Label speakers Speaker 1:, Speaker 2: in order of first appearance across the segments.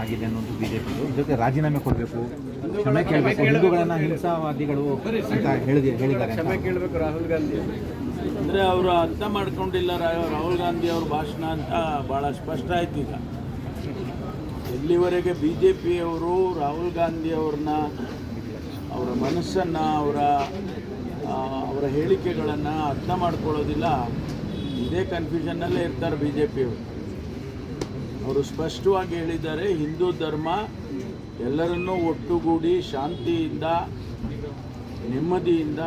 Speaker 1: ಆಗಿದೆ ಅನ್ನೋದು ಬಿಜೆಪಿ ಜೊತೆ ರಾಜೀನಾಮೆ ಕೊಡಬೇಕು, ಕ್ಷಮೆ ಕೇಳಬೇಕು, ಹಿಂದೂಗಳನ್ನ ಹಿಂಸಾವಾದಿಗಳು ಅಂತ ಹೇಳಿದ್ದಾರೆ.
Speaker 2: ಕ್ಷಮೆ ಕೇಳಬೇಕು ರಾಹುಲ್ ಗಾಂಧಿ
Speaker 3: ಅಂದರೆ ಅವರು ಅರ್ಥ ಮಾಡ್ಕೊಂಡಿಲ್ಲ ರಾಹುಲ್ ಗಾಂಧಿ ಅವ್ರ ಭಾಷಣ ಅಂತ ಭಾಳ ಸ್ಪಷ್ಟ ಆಯ್ತು. ಈಗ ಎಲ್ಲಿವರೆಗೆ ಬಿ ಜೆ ಪಿಯವರು ರಾಹುಲ್ ಗಾಂಧಿ ಅವ್ರನ್ನ, ಅವರ ಮನಸ್ಸನ್ನು, ಅವರ ಹೇಳಿಕೆಗಳನ್ನು ಅರ್ಥ ಮಾಡ್ಕೊಳ್ಳೋದಿಲ್ಲ, ಇದೇ ಕನ್ಫ್ಯೂಷನ್ನಲ್ಲೇ ಇರ್ತಾರೆ ಬಿ ಜೆ ಪಿಯವರು. ಅವರು ಸ್ಪಷ್ಟವಾಗಿ ಹೇಳಿದ್ದಾರೆ, ಹಿಂದೂ ಧರ್ಮ ಎಲ್ಲರನ್ನೂ ಒಟ್ಟುಗೂಡಿ ಶಾಂತಿಯಿಂದ ನೆಮ್ಮದಿಯಿಂದ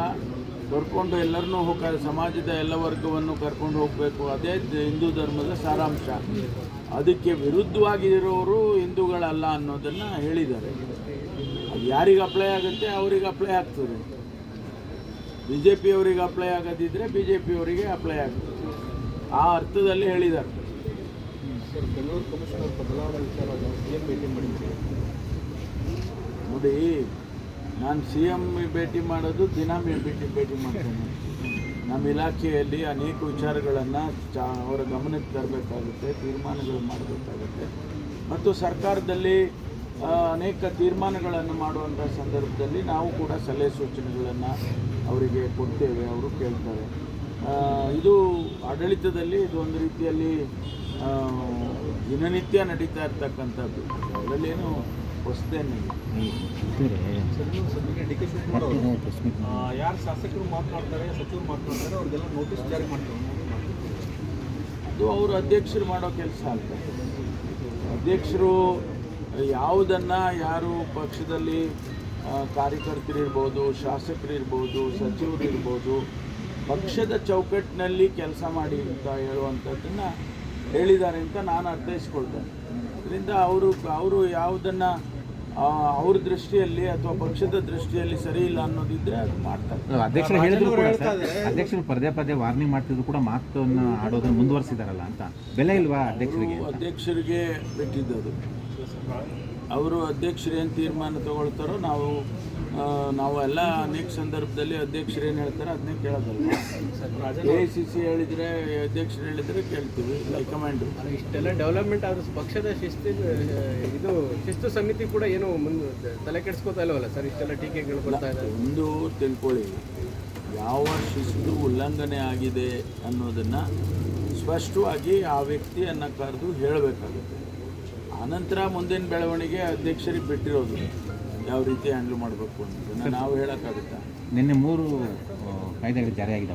Speaker 3: ಕರ್ಕೊಂಡು ಎಲ್ಲರನ್ನೂ ಸಮಾಜದ ಎಲ್ಲ ವರ್ಗವನ್ನು ಕರ್ಕೊಂಡು ಹೋಗಬೇಕು, ಅದೇ ಹಿಂದೂ ಧರ್ಮದ ಸಾರಾಂಶ. ಅದಕ್ಕೆ ವಿರುದ್ಧವಾಗಿರೋರು ಹಿಂದೂಗಳಲ್ಲ ಅನ್ನೋದನ್ನು ಹೇಳಿದ್ದಾರೆ. ಅದು ಯಾರಿಗೆ ಅಪ್ಲೈ ಆಗುತ್ತೆ ಅವರಿಗೆ ಅಪ್ಲೈ ಆಗ್ತದೆ. ಬಿ ಜೆ ಪಿಯವರಿಗೆ ಅಪ್ಲೈ ಆಗೋದಿದ್ದರೆ ಬಿ ಜೆ ಪಿಯವರಿಗೆ ಅಪ್ಲೈ ಆಗ್ತದೆ, ಆ ಅರ್ಥದಲ್ಲಿ ಹೇಳಿದ್ದಾರೆ.
Speaker 2: ಬೆಂಗಳೂರು ಕಮಿಷನರ್ ಬದಲಾವಣೆ ವಿಚಾರವಾಗಿ CM ಭೇಟಿ ಮಾಡಿದ್ದೀರಿ
Speaker 3: ನೋಡಿ, ನಾನು CM ಭೇಟಿ ಮಾಡೋದು ದಿನ ಭೇಟಿ ಮಾಡ್ತೇನೆ. ನಮ್ಮ ಇಲಾಖೆಯಲ್ಲಿ ಅನೇಕ ವಿಚಾರಗಳನ್ನು ಅವರ ಗಮನಕ್ಕೆ ತರಬೇಕಾಗುತ್ತೆ, ತೀರ್ಮಾನಗಳು ಮಾಡಬೇಕಾಗುತ್ತೆ. ಮತ್ತು ಸರ್ಕಾರದಲ್ಲಿ ಅನೇಕ ತೀರ್ಮಾನಗಳನ್ನು ಮಾಡುವಂಥ ಸಂದರ್ಭದಲ್ಲಿ ನಾವು ಕೂಡ ಸಲಹೆ ಸೂಚನೆಗಳನ್ನು ಅವರಿಗೆ ಕೊಡ್ತೇವೆ, ಅವರು ಕೇಳ್ತಾರೆ. ಇದು ಆಡಳಿತದಲ್ಲಿ ಇದು ಒಂದು ರೀತಿಯಲ್ಲಿ ದಿನನಿತ್ಯ ನಡೀತಾ ಇರ್ತಕ್ಕಂಥದ್ದು, ಅದರಲ್ಲೇನು ಹೊಸದೇನಿಲ್ಲ.
Speaker 2: DK ಶಿವಕುಮಾರ್ ಯಾರು ಶಾಸಕರು ಮಾತನಾಡ್ತಾರೆ, ಸಚಿವರು ಮಾತನಾಡ್ತಾರೆ, ಅವ್ರಿಗೆಲ್ಲ ನೋಟಿಸ್ ಜಾರಿ ಮಾಡ್ತಾರೆ.
Speaker 3: ಅದು ಅವರು ಅಧ್ಯಕ್ಷರು ಮಾಡೋ ಕೆಲಸ ಅಲ್ಲ. ಅಧ್ಯಕ್ಷರು ಯಾವುದನ್ನು ಯಾರು ಪಕ್ಷದಲ್ಲಿ ಕಾರ್ಯಕರ್ತರಿರ್ಬೋದು, ಶಾಸಕರಿರ್ಬೋದು, ಸಚಿವರು ಇರ್ಬೋದು, ಪಕ್ಷದ ಚೌಕಟ್ಟಿನಲ್ಲಿ ಕೆಲಸ ಮಾಡಿ ಅಂತ ಹೇಳುವಂಥದ್ದನ್ನು ಹೇಳಿದ್ದಾರೆ ಅಂತ ನಾನು ಅರ್ಥೈಸ್ಕೊಳ್ತೇನೆ. ಇದರಿಂದ ಅವರು ಯಾವುದನ್ನು ಅವ್ರ ದೃಷ್ಟಿಯಲ್ಲಿ ಅಥವಾ ಪಕ್ಷದ ದೃಷ್ಟಿಯಲ್ಲಿ ಸರಿ ಇಲ್ಲ ಅನ್ನೋದಿದ್ರೆ ಅದು ಮಾಡ್ತಾರೆ.
Speaker 1: ಅಧ್ಯಕ್ಷರು ಹೇಳಿದ್ರು ಕೂಡ, ಅಧ್ಯಕ್ಷರು ಪದೇ ವಾರ್ನಿಂಗ್ ಮಾಡ್ತಿದ್ರು ಕೂಡ ಮಾತನ್ನು ಆಡೋದನ್ನು ಮುಂದುವರಿಸಿದಾರಲ್ಲ ಅಂತ. ಬೆಲೆ ಇಲ್ವಾ ಅಧ್ಯಕ್ಷರಿಗೆ?
Speaker 3: ಅಧ್ಯಕ್ಷರಿಗೆ ಬಿಟ್ಟಿದ್ದದು. ಅವರು ಅಧ್ಯಕ್ಷರು ಏನು ತೀರ್ಮಾನ ತಗೊಳ್ತಾರೋ ನಾವು ಎಲ್ಲ ಅನೇಕ ಸಂದರ್ಭದಲ್ಲಿ ಅಧ್ಯಕ್ಷರು ಏನು ಹೇಳ್ತಾರೆ ಅದನ್ನೇ ಕೇಳೋದಲ್ಲ. AICC ಹೇಳಿದರೆ, ಅಧ್ಯಕ್ಷರು ಹೇಳಿದರೆ ಕೇಳ್ತೀವಿ, ಹೈಕಮಾಂಡ್.
Speaker 2: ಇಷ್ಟೆಲ್ಲ ಡೆವಲಪ್ಮೆಂಟ್ ಆದರೂ ಪಕ್ಷದ ಶಿಸ್ತು ಸಮಿತಿ ಕೂಡ ಏನು ತಲೆ ಕೆಡಿಸ್ಕೋತಾ ಇಲ್ಲವಲ್ಲ ಸರ್? ಇಷ್ಟೆಲ್ಲ ಟೀಕೆಗಳು ಬರ್ತಾ ಇದೆ.
Speaker 3: ಒಂದು ತಿಳ್ಕೊಳ್ಳಿ, ಯಾವ ಶಿಸ್ತು ಉಲ್ಲಂಘನೆ ಆಗಿದೆ ಅನ್ನೋದನ್ನು ಸ್ಪಷ್ಟವಾಗಿ ಆ ವ್ಯಕ್ತಿಯನ್ನು ಕರೆದು ಹೇಳಬೇಕಾಗುತ್ತೆ. ಆನಂತರ ಮುಂದಿನ ಬೆಳವಣಿಗೆ ಅಧ್ಯಕ್ಷರಿಗೆ ಬಿಟ್ಟಿರೋದು, ಯಾವ ರೀತಿ ಹ್ಯಾಂಡಲ್ ಮಾಡಬೇಕು ಅಂತ ನಾವು ಹೇಳೋಕ್ಕಾಗುತ್ತಾ?
Speaker 1: ನಿನ್ನೆ 3 ಕಾಯ್ದೆಗಳು ಜಾರಿಯಾಗಿದ್ದಾವೆ.